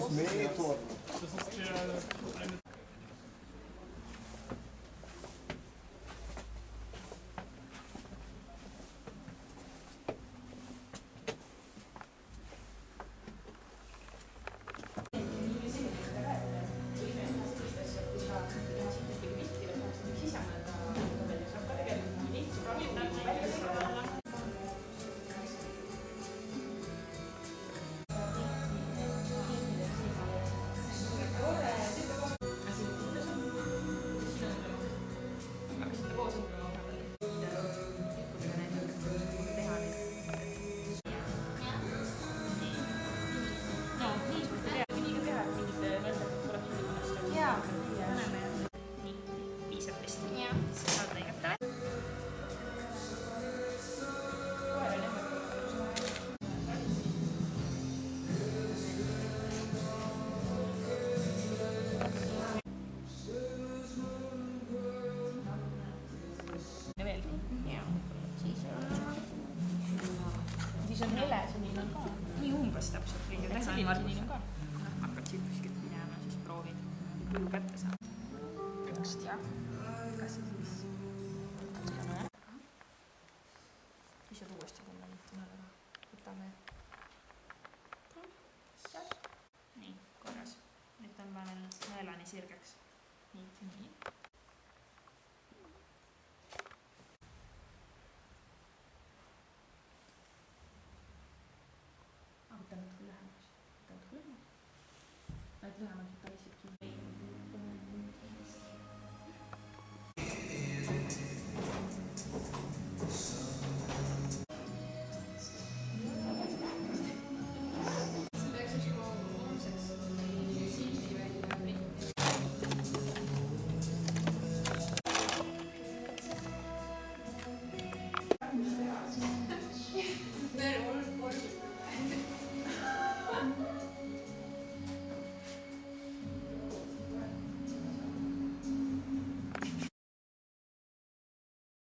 ist Method. Das ist der eine. Siis on hele, selline on ka. Nii umbes täpselt võid ju teha. Selline on ka. Hakkad siit kuskilt minema, siis proovid kuju kätte saada. Just, jah. Kas see siis? Isad uuesti tulla nüüd tunnelega. Võtame. Nii, korras. Nüüd tõmbame nõelani sirgeks. Nii. Võta natuke lähemaks. Võta natuke lähemaks. Lühemalt võtta